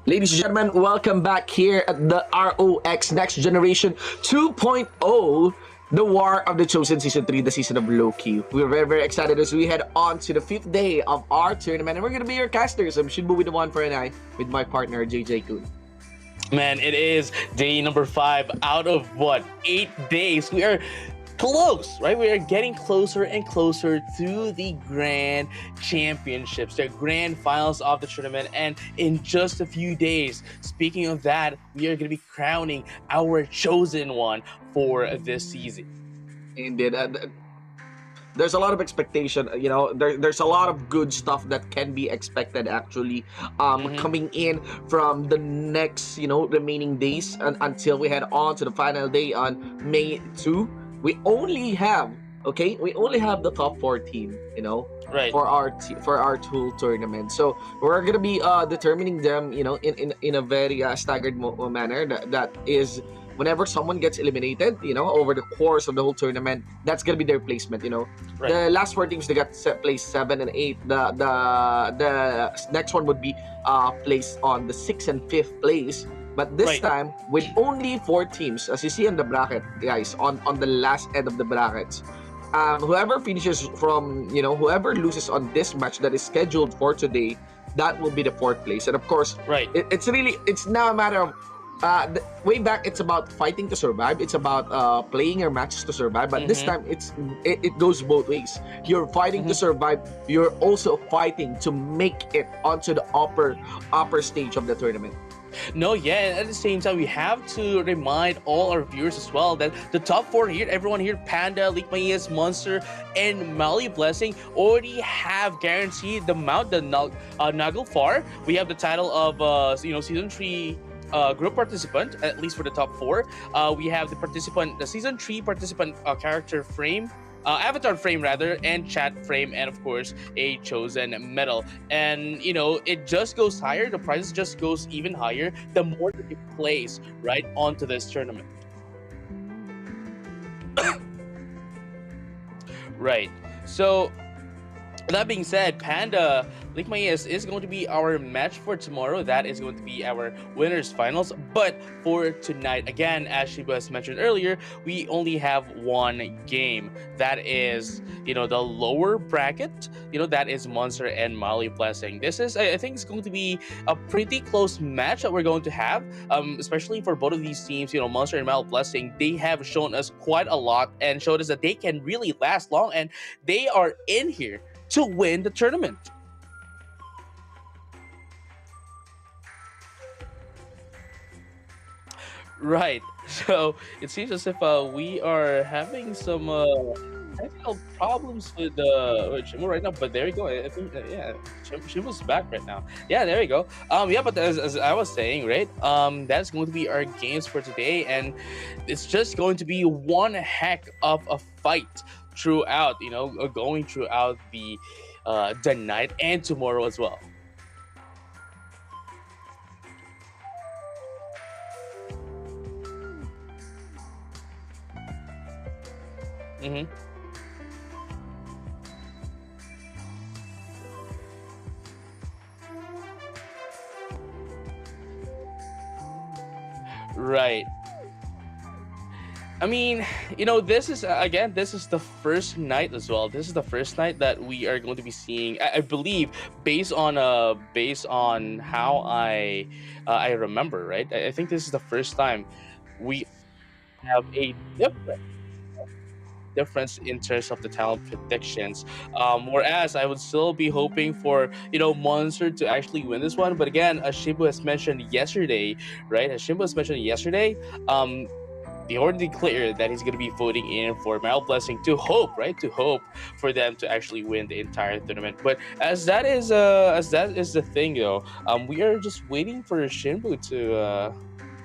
Ladies and gentlemen, welcome back here at the ROX Next Generation 2.0, the War of the Chosen Season 3, the season of Loki. We're very, very excited as we head on to the 5th day of our tournament, and we're going to be your casters. I'm Shinbu with the one for an eye with my partner, JJ Kun. Man, it is day number 5 out of what, 8 days. We are close, right? We are getting closer and closer to the grand championships, the grand finals of the tournament, and in just a few days, speaking of that, we are going to be crowning our chosen one for this season. Indeed. There's a lot of expectation, there's a lot of good stuff that can be expected actually coming in from the next remaining days until we head on to the final day on May 2. We only have the top 4 team, Right. for our whole tournament. So we're gonna be determining them, in a very staggered manner. That is, whenever someone gets eliminated, over the course of the whole tournament, that's gonna be their placement. Right. The last 4 teams, they got placed 7 and 8. The next one would be placed on the 6th and 5th place. But this Right. time, with only 4 teams, as you see on the bracket, guys, on the last end of the brackets, whoever finishes from, whoever loses on this match that is scheduled for today, that will be the 4th place. And of course, Right. it's now a matter of, way back, it's about fighting to survive. It's about playing your matches to survive. But this time, it goes both ways. You're fighting to survive. You're also fighting to make it onto the upper stage of the tournament. No, yeah, and at the same time, we have to remind all our viewers as well that the top 4 here, everyone here, Panda, Likmayas, Monster, and Mali Blessing, already have guaranteed the mount, the Naglfar. We have the title of, Season 3 group participant, at least for the top 4. We have the Season 3 participant character frame, avatar frame rather, and chat frame, and of course a chosen medal. And it just goes higher, the prices just goes even higher the more that you place right onto this tournament. Right, so that being said, Panda Likmayas is going to be our match for tomorrow. That is going to be our winners finals. But for tonight, again, as Shiba has mentioned earlier, we only have 1 game. That is, the lower bracket. That is Monster and Mali Blessing. This is, I think, it's going to be a pretty close match that we're going to have. Especially for both of these teams, Monster and Mali Blessing. They have shown us quite a lot and showed us that they can really last long, and they are in here to win the tournament. Right. So it seems as if we are having some technical problems with Shimu right now. But there you go. I think yeah, Shimu's back right now. Yeah, there you go. Yeah, but as I was saying, right? That's going to be our games for today, and it's just going to be one heck of a fight throughout. Going throughout the night and tomorrow as well. Mm-hmm. Right. I mean, this is this is the first night as well. This is the first night that we are going to be seeing. I believe, based on how I remember, right? I think this is the first time we have a difference in terms of the talent predictions. Whereas I would still be hoping for Monster to actually win this one. But again, as Shibu has mentioned yesterday, right? As Shibu has mentioned yesterday, um, they already declared that he's going to be voting in for Mal Blessing to hope, right? To hope for them to actually win the entire tournament. But as that is the thing, though, we are just waiting for Shinbu to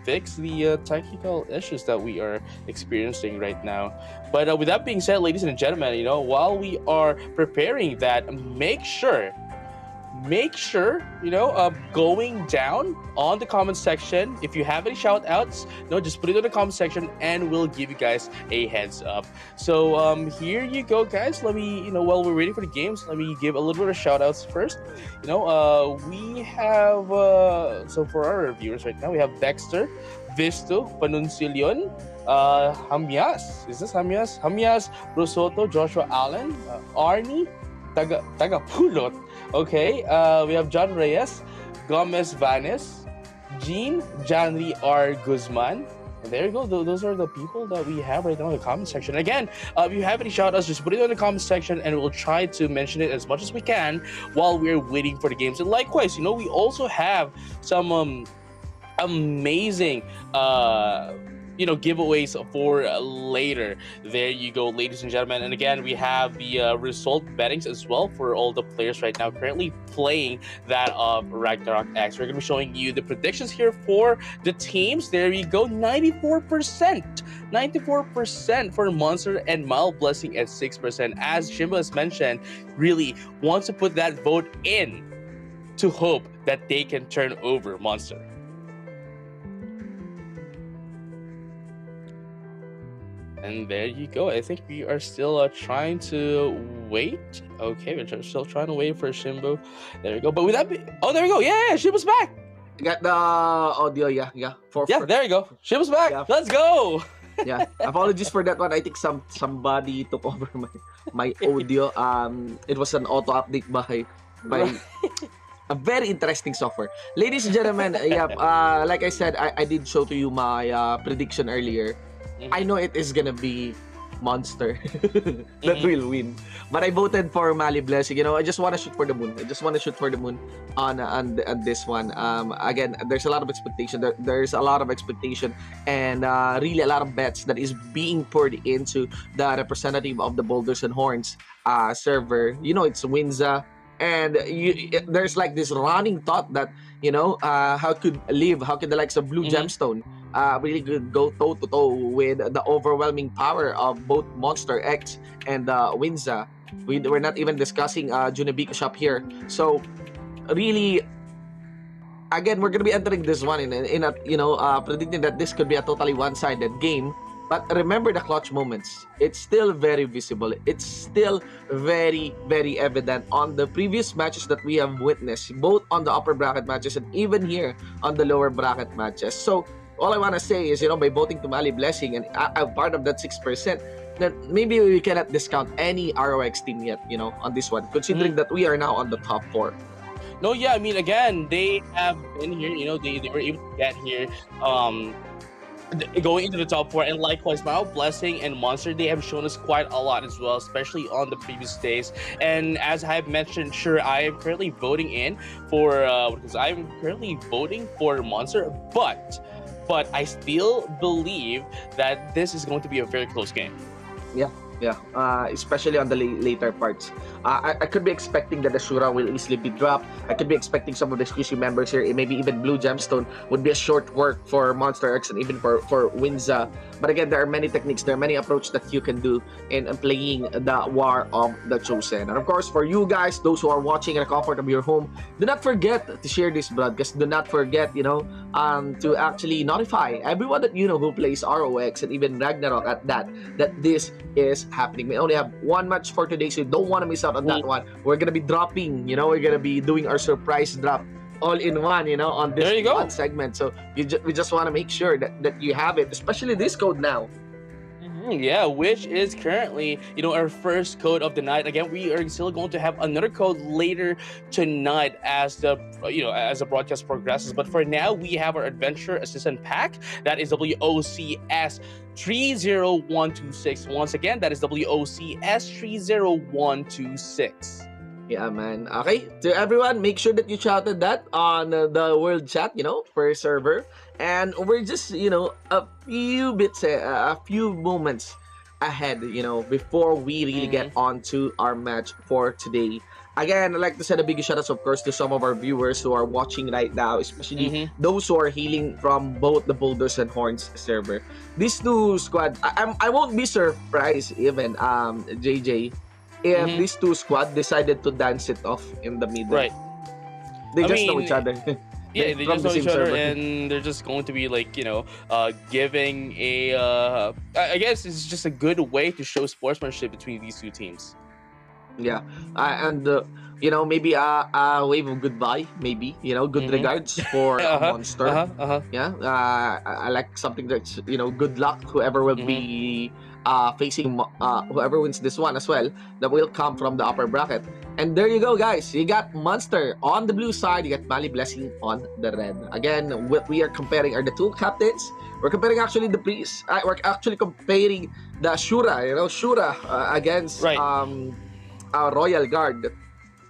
fix the technical issues that we are experiencing right now. But with that being said, ladies and gentlemen, while we are preparing that, make sure going down on the comment section, if you have any shout outs, just put it in the comment section and we'll give you guys a heads up. So here you go, guys. Let me while we're waiting for the games, let me give a little bit of shout outs first. We have so for our viewers right now, we have Dexter, Visto, Panuncilion, Hamias. Is this Hamias? Hamias, Rosoto, Joshua Allen, Arnie, Tagapulot. Okay, we have John Reyes, Gomez Vanes, Jean, Janri R. Guzman. And there you go. Those are the people that we have right now in the comment section. Again, if you have any shout outs, just put it in the comment section and we'll try to mention it as much as we can while we're waiting for the games. And likewise, we also have some amazing giveaways for later. There you go, ladies and gentlemen. And again, we have the result bettings as well for all the players right now currently playing that of Ragnarok X. We're going to be showing you the predictions here for the teams. There you go, 94% for Monster and Mild Blessing at 6%. As Shimba has mentioned, really wants to put that vote in to hope that they can turn over Monster. And there you go. I think we are still trying to wait. Okay, we're still trying to wait for Shimbo. There you go. But with that, there you go. Yeah, Shimbo's back. Got the audio. Yeah. There you go. Shimbo's back. Yeah. Let's go. Yeah. Apologies for that one. I think somebody took over my audio. It was an auto update by a very interesting software. Ladies and gentlemen, like I said, I did show to you my prediction earlier. I know it is gonna be Monster that will win, but I voted for Mali Blessing. I just want to shoot for the moon. On this one. Again, there's a lot of expectation. There's a lot of expectation and really a lot of bets that is being poured into the representative of the Boulders and Horns server. It's Winza. And there's like this running thought that how could the likes of Blue Gemstone really could go toe to toe with the overwhelming power of both Monster X and Winza. We're not even discussing Junebiko shop here. So really, again, we're gonna be entering this one in a predicting that this could be a totally one-sided game. But remember the clutch moments. It's still very visible. It's still very, very evident on the previous matches that we have witnessed, both on the upper bracket matches and even here on the lower bracket matches. So all I want to say is, by voting to Mali Blessing, and I'm part of that 6%, that maybe we cannot discount any ROX team yet, on this one, considering that we are now on the top 4. No, yeah, I mean, again, they have been here, they were able to get here, going into the top 4, and likewise Mild Blessing and Monster, they have shown us quite a lot as well, especially on the previous days. And as I've mentioned, sure, I am currently voting in for because I'm currently voting for Monster, but I still believe that this is going to be a very close game. Yeah, especially on the later parts. I could be expecting that the Shura will easily be dropped. I could be expecting some of the exclusive members here, maybe even Blue Gemstone would be a short work for Monster X and even for Winza. But again, there are many techniques, there are many approaches that you can do in playing the War of the Chosen. And of course, for you guys, those who are watching in the comfort of your home, do not forget to share this broadcast. Do not forget, to actually notify everyone that who plays ROX and even Ragnarok at that this is happening. We only have one match for today, so you don't want to miss out on that one. We're gonna be dropping, we're gonna be doing our surprise drop all in one, on this one segment. So we just want to make sure that you have it, especially this code now. Yeah, which is currently, our first code of the night. Again, we are still going to have another code later tonight as the broadcast progresses. But for now, we have our adventure assistant pack. That is WOCS 30126. Once again, that is WOCS 30126. Yeah, man. Okay, to everyone, make sure that you shouted that on the world chat, per server. And we're just, a few bits, a few moments ahead, before we really get on to our match for today. Again, I'd like to send a big shout out, of course, to some of our viewers who are watching right now, especially those who are healing from both the Boulders and Horns server. These two squad, I won't be surprised even, JJ, if these two squad decided to dance it off in the middle. Right. They just know each other. Yeah, they From just know the each same other, server. and they're just going to be like, giving a. I guess it's just a good way to show sportsmanship between these two teams. Yeah, and maybe a wave of goodbye, maybe good regards for a monster. Yeah, I like something that's good luck whoever will be facing whoever wins this one as well. That will come from the upper bracket. And there you go, guys. You got Monster on the blue side. You got Mali Blessing on the red. Again, what we are comparing are the two captains. We're comparing actually the priest. We're actually comparing the Shura. Shura against Royal Guard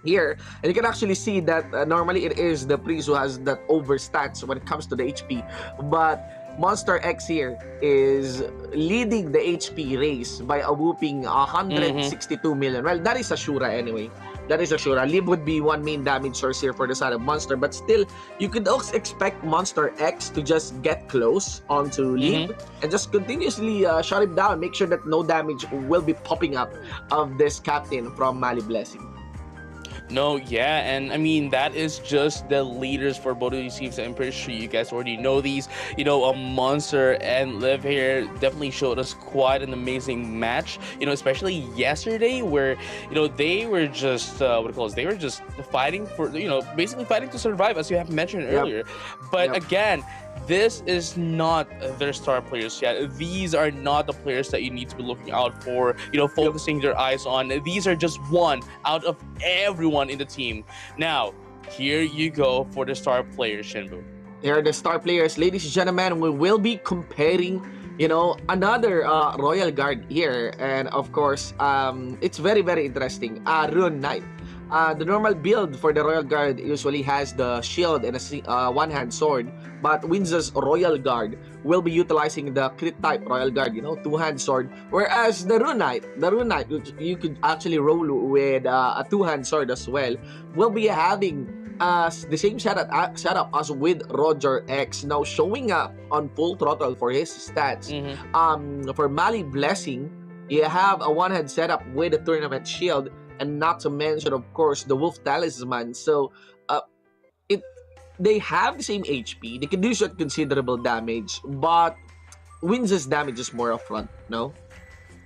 here, and you can actually see that normally it is the priest who has that overstats when it comes to the HP, but Monster X here is leading the HP race by a whooping 162 million. Well, that is a Shura anyway. That is a Shura. Lib would be one main damage source here for the side of Monster, but still, you could also expect Monster X to just get close onto Lib and just continuously shut him down. Make sure that no damage will be popping up of this captain from Mali Blessing. No, yeah, and I mean that is just the leaders for both of these teams. I'm pretty sure you guys already know these. A Monster and Liv here definitely showed us quite an amazing match. Especially yesterday, where they were just they were just fighting for basically fighting to survive, as you have mentioned earlier. But again, this is not their star players yet. These are not the players that you need to be looking out for, focusing their eyes on. These are just one out of everyone in the team. Now, here you go for the star players, Shinbu. Here are the star players. Ladies and gentlemen, we will be comparing, another Royal Guard here. And of course, it's very, very interesting. Rune Knight. The normal build for the Royal Guard usually has the shield and a one-hand sword, but Winza's Royal Guard will be utilizing the crit type Royal Guard, two-hand sword, whereas the Rune Knight, which you could actually roll with a two-hand sword as well, will be having the same setup as with Roger X, now showing up on full throttle for his stats. For Mali Blessing, you have a one-hand setup with a tournament shield, and not to mention, of course, the Wolf Talisman. So, they have the same HP. They can do such considerable damage, but Winza's damage is more upfront, no?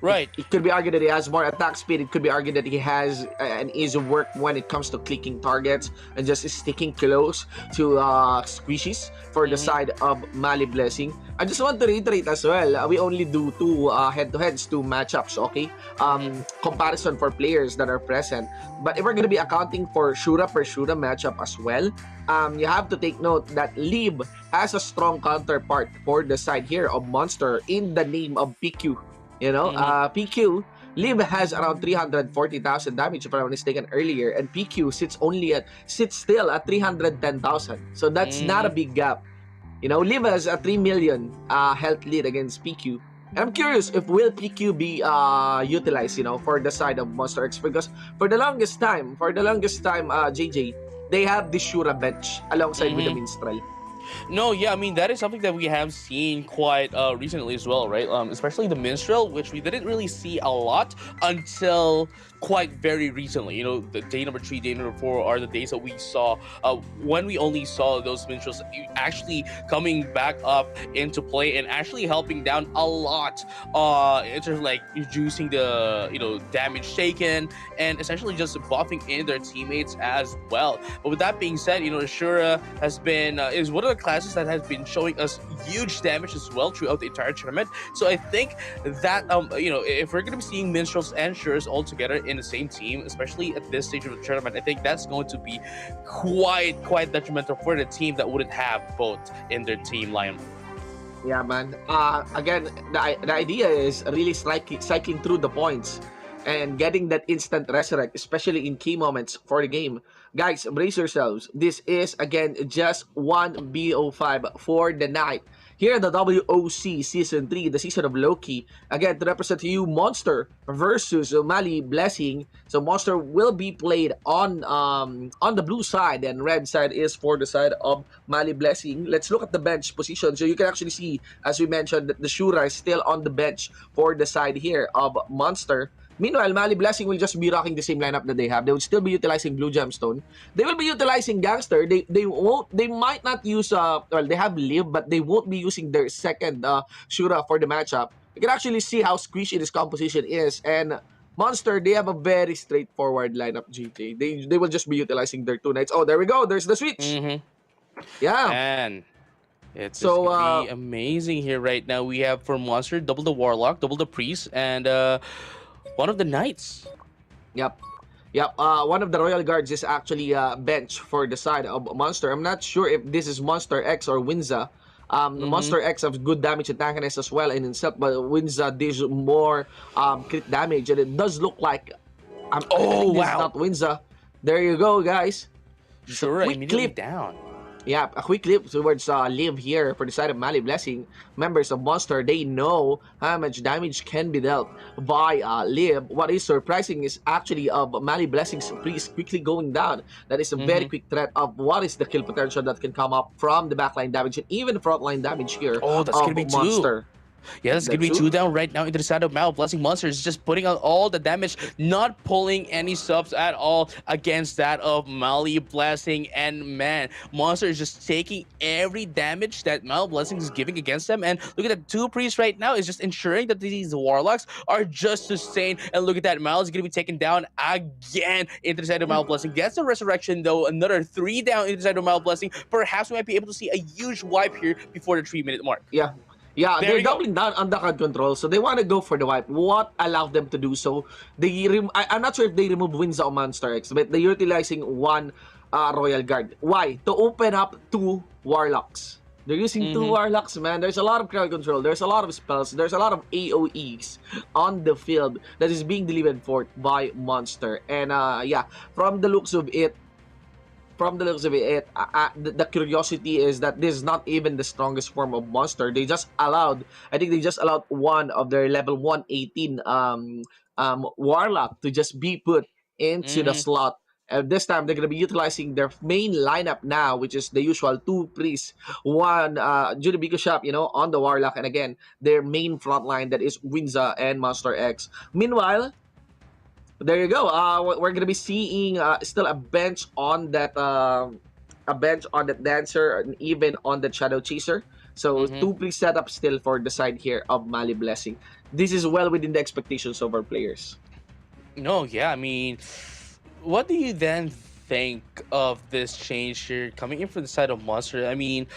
Right. It could be argued that he has more attack speed. It could be argued that he has an easy work when it comes to clicking targets and just sticking close to squishies for the side of Mali Blessing. I just want to reiterate as well, we only do two head-to-heads, two matchups, okay? Comparison for players that are present. But if we're going to be accounting for Shura per Shura matchup as well, you have to take note that Lib has a strong counterpart for the side here of Monster in the name of PQ. PQ, Lib has around 340,000 damage if I'm not mistaken earlier, and PQ sits still at 310,000. So that's not a big gap. Lib has a 3 million health lead against PQ. And I'm curious if will PQ be utilized, for the side of Monster X, because for the longest time, JJ, they have the Shura bench alongside with the Minstrel. No, yeah, I mean, that is something that we have seen quite recently as well, right? Especially the Minstrel, which we didn't really see a lot until quite very recently. The day number 3, day number 4 are the days that we saw when we only saw those Minstrels actually coming back up into play and actually helping down a lot in terms of like reducing the damage taken and essentially just buffing in their teammates as well. But with that being said, Ashura has been is one of other classes that has been showing us huge damage as well throughout the entire tournament. So I think that if we're gonna be seeing minstrels and shures all together in the same team, especially at this stage of the tournament, I think that's going to be quite detrimental for the team that wouldn't have both in their team lineup. Yeah, man. Again, the idea is really cycling through the points and getting that instant resurrect, especially in key moments for the game. Guys, brace yourselves. This is, again, just one BO5 for the night. Here in the WOC Season 3, the season of Loki. Again, to represent to you, Monster versus Mali Blessing. So Monster will be played on the blue side, and red side is for the side of Mali Blessing. Let's look at the bench position. So you can actually see, as we mentioned, that the Shura is still on the bench for the side here of Monster. Meanwhile, Mali Blessing will just be rocking the same lineup that they have. They would still be utilizing Blue Gemstone. They will be utilizing Gangster. They might not use they have Live, but they won't be using their second Shura for the matchup. You can actually see how squishy this composition is, and Monster, they have a very straightforward lineup, GT. They will just be utilizing their 2 knights. Oh, there we go. There's the switch. Yeah. And it's So, gonna be amazing here right now. We have for Monster double the Warlock, double the Priest, and one of the Knights. Yep. Yep. One of the Royal Guards is actually bench for the side of Monster. I'm not sure if this is Monster X or Winza. Monster X has good damage and tankiness as well in himself, but Winza does more crit damage, and it does look like I think this is not Winza. There you go, guys. Sure, immediately down. Yeah, a quick clip towards Liv here for the side of Mali Blessing. Members of Monster, they know how much damage can be dealt by Liv. What is surprising is actually Mali Blessing's priest quickly going down. That is a very quick threat of what is the kill potential that can come up from the backline damage and even frontline damage here. Oh, that's gonna be Monster. Yeah, that's gonna be 2 down right now into the side of Mal. Blessing Monster is just putting out all the damage, not pulling any subs at all against that of Mali Blessing. And man, Monster is just taking every damage that Mal Blessing is giving against them. And look at the 2 priests right now is just ensuring that these Warlocks are just sustained. And look at that, Mal is gonna be taken down again into the side of Mal Blessing. Gets the resurrection though, another 3 down into the side of Mal Blessing. Perhaps we might be able to see a huge wipe here before the 3-minute mark. Yeah. Yeah, they're doubling down on the card control, so they want to go for the wipe. What allowed them to do so? I'm not sure if they remove Winza or Monster X, but they're utilizing 1 Royal Guard. Why? To open up 2 Warlocks. They're using 2 Warlocks, man. There's a lot of crowd control. There's a lot of spells. There's a lot of AoEs on the field that is being delivered forth by Monster. And yeah, from the looks of it, the curiosity is that this is not even the strongest form of Monster. They just allowed, I think they just allowed 1 of their level 118 Warlock to just be put into the slot. And this time, they're going to be utilizing their main lineup now, which is the usual 2 priests, 1 Judibiko Shop, on the Warlock. And again, their main front line, that is Winza and Monster X. Meanwhile, there you go. We're gonna be seeing still a bench on that dancer and even on the shadow chaser. So 2 pre setups still for the side here of Mali Blessing. This is well within the expectations of our players. No, yeah, I mean, what do you then think of this change here coming in from the side of Monster? I mean,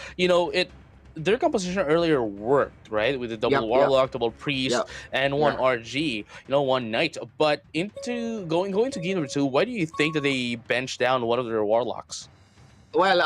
their composition earlier worked, right? With the double Warlock, double Priest, and 1 RG, 1 Knight. But into going to game number 2, why do you think that they benched down one of their Warlocks? Well,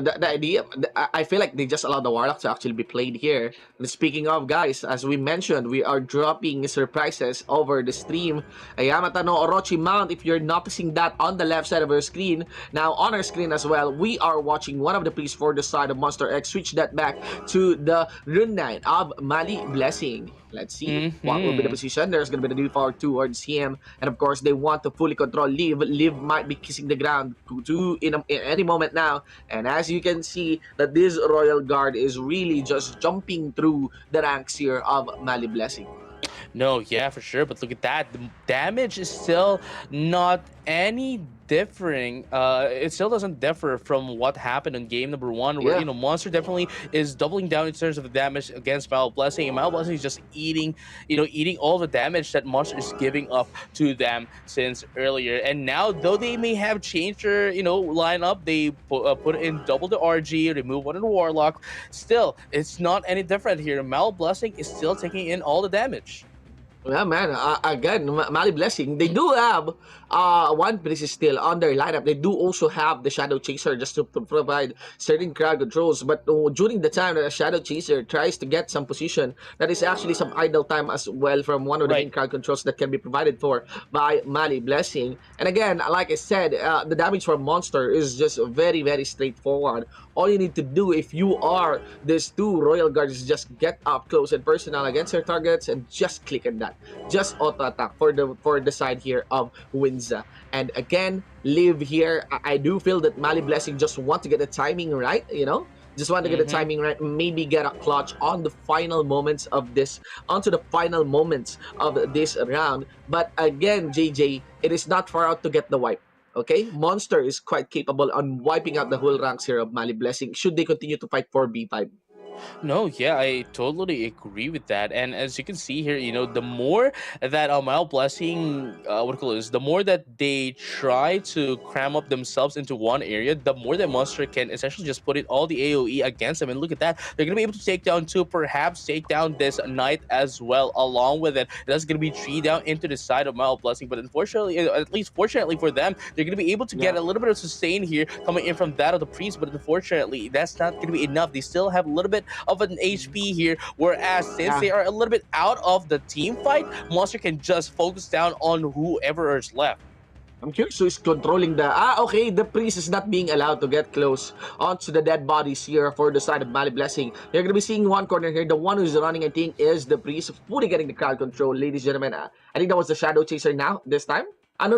the idea, I feel like they just allowed the Warlock to actually be played here. And speaking of, guys, as we mentioned, we are dropping surprises over the stream. A Yamata no Orochi mount, if you're noticing that on the left side of your screen. Now, on our screen as well, we are watching one of the priests for the side of Monster X. Switch that back to the Rune Knight of Mali Blessing. Let's see what will be the position. There's going to be the default towards him. And of course, they want to fully control Liv. Liv might be kissing the ground in any moment now. And as you can see, that this Royal Guard is really just jumping through the ranks here of Mali Blessing. No, yeah, for sure. But look at that. The damage is still not any it still doesn't differ from what happened in game number one, where Yeah. Monster definitely is doubling down in terms of the damage against Mild Blessing, and Mild Blessing is just eating all the damage that Monster is giving up to them since earlier. And now, though they may have changed their lineup, they put in double the RG, remove one of the Warlock. Still, it's not any different here. Mild Blessing is still taking in all the damage. Yeah, man. Again, Mali Blessing, they do have one priest still on their lineup. They do also have the Shadow Chaser just to provide certain crowd controls. But during the time that a Shadow Chaser tries to get some position, that is actually some idle time as well from one of the main Right. crowd controls that can be provided for by Mali Blessing. And again, like I said, the damage from Monster is just very, very straightforward. All you need to do if you are these two Royal Guards is just get up close and personal against your targets and just click on that. Just auto attack for the side here of Winza. And again, live here. I do feel that Mali Blessing just want to get the timing right, just want to get the Mm-hmm. timing right, maybe get a clutch on the final moments of this, onto the final moments of this round. But again, JJ, it is not far out to get the wipe. Okay, Monster is quite capable on wiping out the whole ranks here of Mali Blessing should they continue to fight for B5. No, yeah, I totally agree with that. And as you can see here, the more that Mild Blessing, what do you call this, the more that they try to cram up themselves into one area, the more that Monster can essentially just put it all the AoE against them. And look at that, they're gonna be able to take down two, perhaps take down this knight as well. Along with it, that's gonna be three down into the side of Mild Blessing. But unfortunately, at least fortunately for them, they're gonna be able to get Yeah, a little bit of sustain here coming in from that of the priest. But unfortunately, that's not gonna be enough. They still have a little bit of an HP here. Whereas since yeah. they are a little bit out of the team fight, Monster can just focus down on whoever is left. I'm curious who's controlling the... okay, the priest is not being allowed to get close onto the dead bodies here for the side of Mali Blessing. You're going to be seeing one corner here. The one who's running, I think, is the priest, fully getting the crowd control, ladies and gentlemen. I think that was the Shadow Chaser now, this time. No.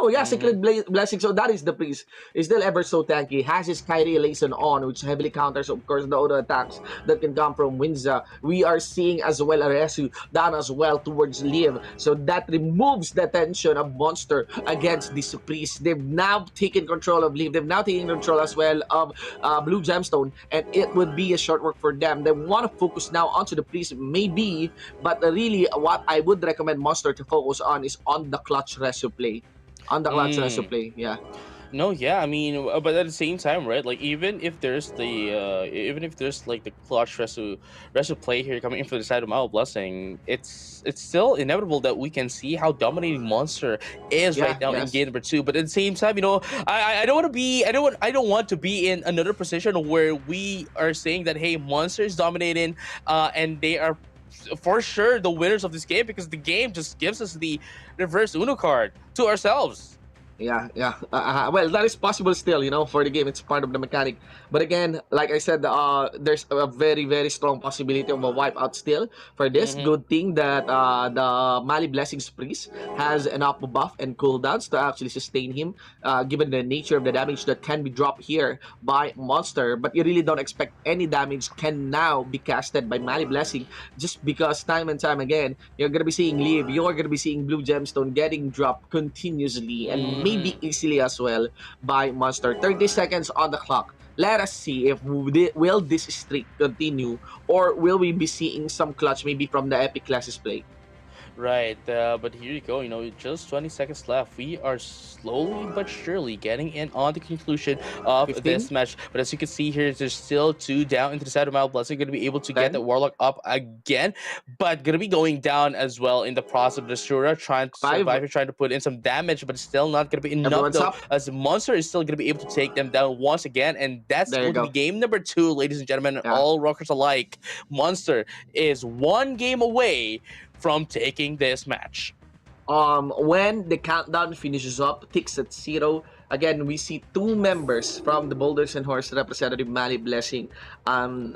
Yeah, Mhm. Cyclic Blessing. So that is the priest. He's still ever so tanky. Has his Kyrie Lason on, which heavily counters, of course, the auto attacks that can come from Winza. We are seeing as well a Resu down as well towards Liv. So that removes the tension of Monster against this priest. They've now taken control of Liv. They've now taken control as well of Blue Gemstone. And it would be a short work for them. They want to focus now onto the priest, maybe. But really, what I would recommend Monster to focus on is on the clutch Resu play. On the clutch Resu Mm. play, yeah. No, yeah, I mean, but at the same time, right? Like even if there's like the clutch resu play here coming in for the side of Mild Blessing, it's still inevitable that we can see how dominating Monster is Yeah, right now in yes. game number two. But at the same time, I don't want to be I don't want to be in another position where we are saying that hey, Monster is dominating, and they are for sure the winners of this game because the game just gives us the reverse Uno card to ourselves. Yeah. Well, that is possible still, for the game. It's part of the mechanic. But again, like I said, there's a very, very strong possibility of a wipeout still for this. Mm-hmm. Good thing that the Mali Blessings Priest has enough buff and cooldowns to actually sustain him, given the nature of the damage that can be dropped here by Monster. But you really don't expect any damage can now be casted by Mali Blessing just because time and time again, you're going to be seeing Liv, you're going to be seeing Blue Gemstone getting dropped continuously and maybe easily as well by Monster. 30 seconds on the clock. Let us see if will this streak continue or will we be seeing some clutch maybe from the Epic Classes play. Right, but here you go. Just 20 seconds left. We are slowly but surely getting in on the conclusion of 15, this match. But as you can see here, there's still two down into the side of Mild Blessing. Going to be able to get the 10, Warlock up again, but going to be going down as well in the process of the Shura, trying to 5, survive and trying to put in some damage, but still not going to be enough everyone's though, up. as the Monster is still going to be able to take them down once again. And that's There you going to be go. game number two, ladies and gentlemen, Yeah. all rockers alike. Monster is one game away from taking this match. When the countdown finishes up, ticks at 0. Again, we see two members from the Boulders and Horse representative Mali Blessing, gone,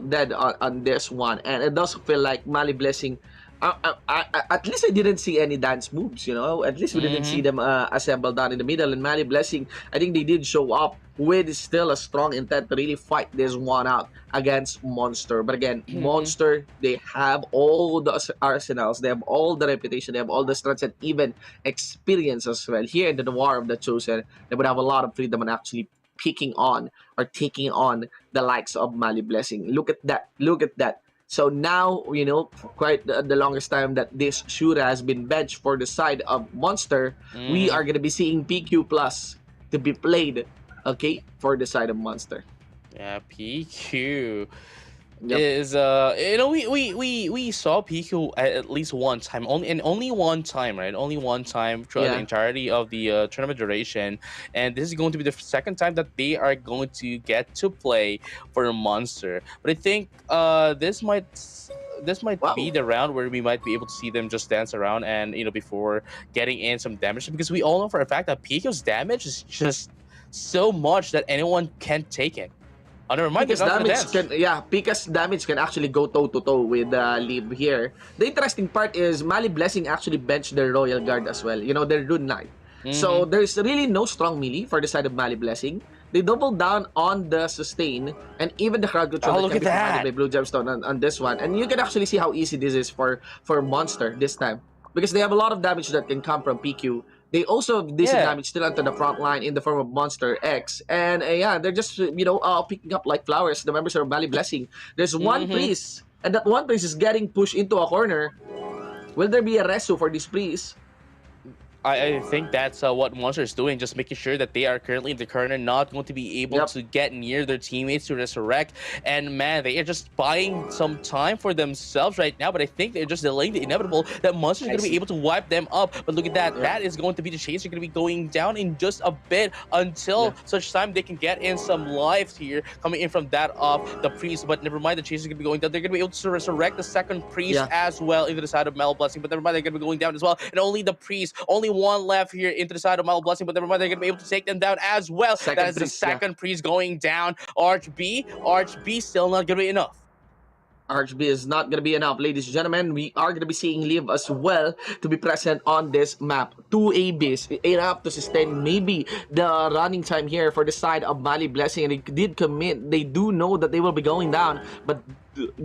dead on this one, and it does feel like Mali Blessing At least I didn't see any dance moves, you know. At least we didn't see Mm-hmm. them assemble down in the middle. And Mali Blessing, I think they did show up with still a strong intent to really fight this one out against Monster. But again, Mm-hmm. Monster, they have all the arsenals, they have all the reputation, they have all the strengths, and even experience as well. Here in the War of the Chosen, they would have a lot of freedom and actually picking on or taking on the likes of Mali Blessing. Look at that. Look at that. So now, you know, for quite the longest time that this shooter has been benched for the side of Monster, we Mm-hmm. are going to be seeing PQ Plus to be played, okay, for the side of Monster. Yeah, PQ. Yep. Is we saw Pico at least one time, only one time, right? Only one time throughout the Yeah. entirety of the tournament duration, and this is going to be the second time that they are going to get to play for a Monster. But I think this might be Wow. the round where we might be able to see them just dance around and before getting in some damage, because we all know for a fact that Pico's damage is just so much that anyone can take it. Oh, never mind, they're Pika's not gonna damage dance. can Pika's damage can actually go toe to toe with Lib here. The interesting part is Mali Blessing actually benched their Royal Guard as well. You know, their Rune Knight. So Mm-hmm. there's really no strong melee for the side of Mali Blessing. They double down on the sustain and even the crowd control Oh, that look can at be provided that. by Blue Gemstone on this one. And you can actually see how easy this is for Monster this time. Because they have a lot of damage that can come from PQ. They also have decent Yeah. damage still onto the front line in the form of Monster X. And yeah, they're just, picking up like flowers, the members of Valley Blessing. There's one Mm-hmm. priest, and that one priest is getting pushed into a corner. Will there be a reso for this priest? I think that's what Monster is doing, just making sure that they are currently in the corner, not going to be able Yep. to get near their teammates to resurrect. And man, they are just buying some time for themselves right now, but I think they're just delaying the inevitable that Monster is I going to be see. able to wipe them up. But look at that. Yep. That is going to be the chase. They're going to be going down in just a bit Yeah. until such time they can get in some lives here coming in from that of the priest. But never mind, the chase is going to be going down. They're going to be able to resurrect the second priest Yeah. as well into the side of Metal Blessing. But never mind, they're going to be going down as well. And only the priest, only one left here into the side of Metal Blessing. But never mind, they're going to be able to take them down as well. That Second is the priest, yeah. second priest going down. Arch B still not going to be enough. RGB is not going to be enough, ladies and gentlemen. We are going to be seeing Liv as well to be present on this map. 2 ABs, enough to sustain maybe the running time here for the side of Mali Blessing. And they did commit. They do know that they will be going down, but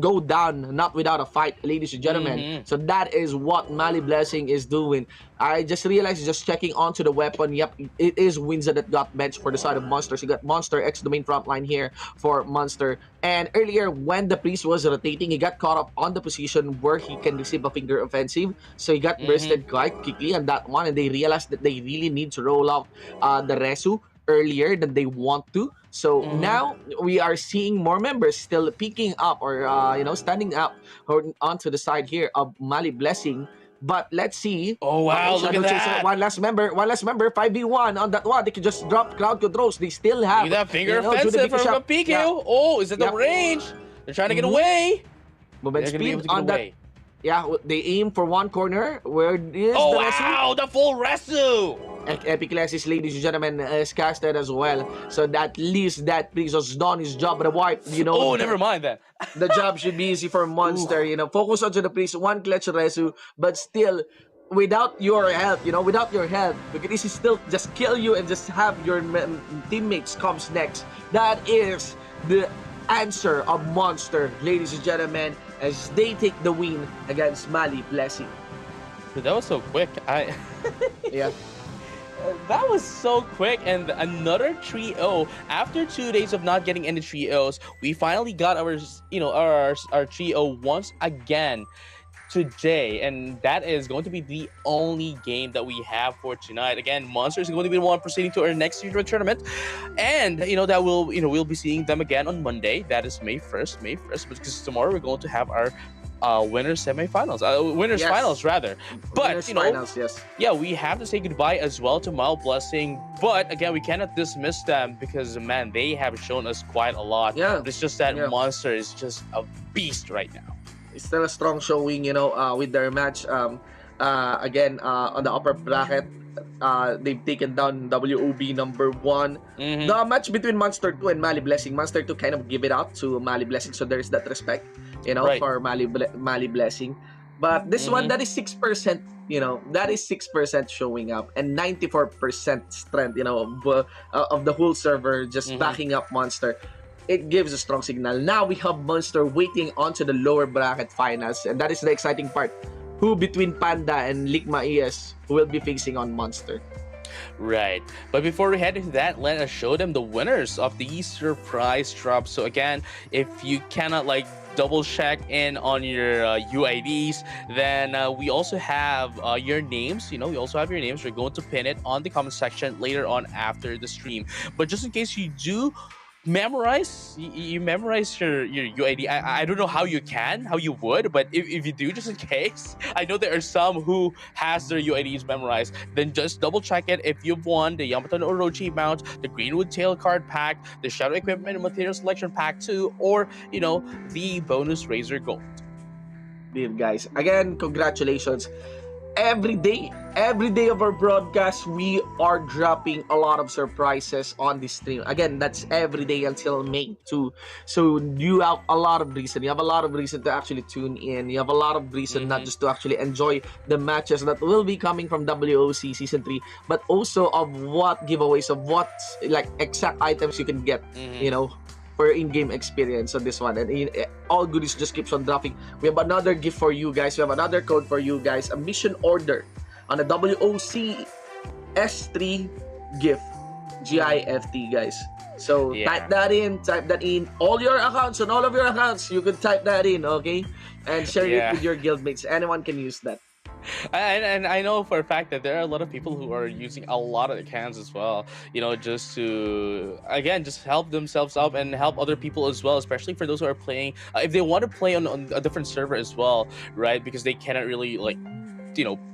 go down not without a fight, ladies and gentlemen. Mm-hmm. So that is what Mali Blessing is doing. I just realized, just checking onto the weapon, yep, it is Windsor that got benched for the side of Monsters. You got Monster X, the main front line here for Monster. And earlier, when the priest was rotating, he got caught up on the position where he can receive a finger offensive. So he got bursted quite quickly on that one, and they realized that they really need to roll out the Resu earlier than they want to. So now we are seeing more members still picking up or standing up onto the side here of Mali Blessing. But let's see. Oh wow, Okay, look Shadow at Chaser, that. one last member, 5v1 on that one. They can just drop crowd controls. They still have, Look at that finger Judy offensive from Bishop. PQ. Yeah, Oh, is it the Yep. range? They're trying to get Mhm. away. Movement They're going to be able speed to get on that. away. Yeah, they aim for one corner. Where is Oh the Resu? wow, the full Resu. Epic Classes, ladies and gentlemen, is casted as well. So at least that priest has done his job. But the wipe, Oh, never mind then. the job should be easy for Monster. Focus on to the priest, one clutch Resu, but still, without your help, we can easily still just kill you and just have your teammates comes next. That is the answer of Monster, ladies and gentlemen, as they take the win against Mali Blessing. Dude, that was so quick. Yeah. That was so quick, and another 3-0. After 2 days of not getting any 3-0s, we finally got our 3-0 once again today, and that is going to be the only game that we have for tonight. Again, Monsters is going to be the one proceeding to our next Euro tournament, and that we'll be seeing them again on Monday. That is May 1st, because tomorrow we're going to have our winners semifinals, winners Yes. finals rather. But Winners finals, yes. yeah, we have to say goodbye as well to Mile Blessing. But again, we cannot dismiss them because man, they have shown us quite a lot. Yeah. But it's just that Yeah. Monster is just a beast right now. It's still a strong showing, with their match. Again, on the upper bracket, they've taken down WOB number 1. Mhm. The match between Monster 2 and Mali Blessing, Monster 2 kind of give it out to Mali Blessing, so there's that respect, Right. for Mali Blessing. But this one, Mm-hmm. that is 6%, that is 6% showing up, and 94% strength, of the whole server just Mm-hmm. backing up Monster. It gives a strong signal. Now we have Monster waiting onto the lower bracket finals, and that is the exciting part. Who between Panda and Ligma ES will be facing on Monster? Right. But before we head into that, let us show them the winners of the surprise drop. So again, if you cannot like double check in on your UIDs, then we also have your names. We also have your names. We're going to pin it on the comment section later on after the stream. But just in case you do you memorize your UID. I don't know how you would, but if you do, just in case, I know there are some who has their UIDs memorized. Then just double check it if you've won the Yamato no Orochi mount, the Greenwood Tail card pack, the Shadow Equipment and Material Selection pack 2, or the bonus Razor Gold. Dear guys, again, congratulations. Every day of our broadcast, we are dropping a lot of surprises on this stream. Again, that's every day until May 2. So you have a lot of reason. You have a lot of reason to actually tune in. You have a lot of reason not just to actually enjoy the matches that will be coming from WOC Season 3, but also of what giveaways, of what like exact items you can get, for in-game experience on this one. And all goodies just keeps on dropping. We have another gift for you guys. We have another code for you guys. A mission order on a WOC S3 gift. GIFT, guys. So type that in. All your accounts, on all of your accounts, you can type that in, okay? And share it with your guildmates. Anyone can use that. And I know for a fact that there are a lot of people who are using a lot of accounts as well, just to again just help themselves up and help other people as well, especially for those who are playing if they want to play on a different server as well, right? Because they cannot really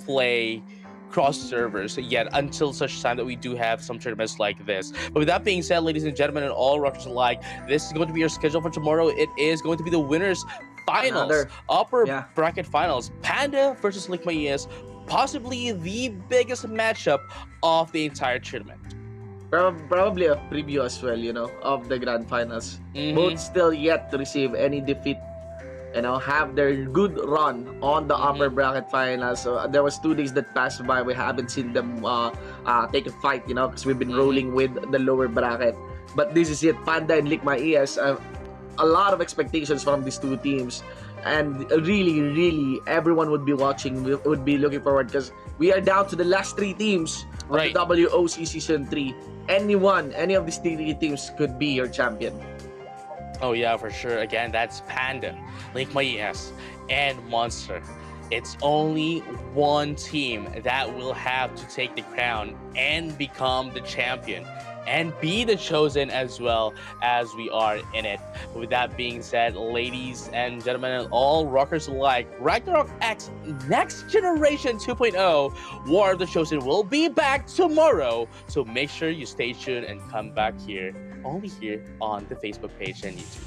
play cross servers yet until such time that we do have some tournaments like this. But with that being said, ladies and gentlemen, and all rockers alike, this is going to be your schedule for tomorrow. It is going to be the winners finals, upper bracket finals, Panda versus Ligma ES, possibly the biggest matchup of the entire tournament. Probably a preview as well, of the grand finals. Both still yet to receive any defeat, have their good run on the upper bracket finals. So there was 2 days that passed by. We haven't seen them take a fight, because we've been rolling with the lower bracket. But this is it. Panda and Ligma ES. A lot of expectations from these 2 teams, and really everyone would be watching, would be looking forward, because we are down to the last 3 teams of the WOC Season 3. Any of these 3 teams could be your champion. Oh yeah, for sure. Again, that's Panda, Ligma ES, and Monster. It's only one team that will have to take the crown and become the champion, and be the chosen as well as we are in it. With that being said, ladies and gentlemen, and all rockers alike, Ragnarok X Next Generation 2.0 War of the Chosen will be back tomorrow. So make sure you stay tuned and come back here, only here on the Facebook page and YouTube.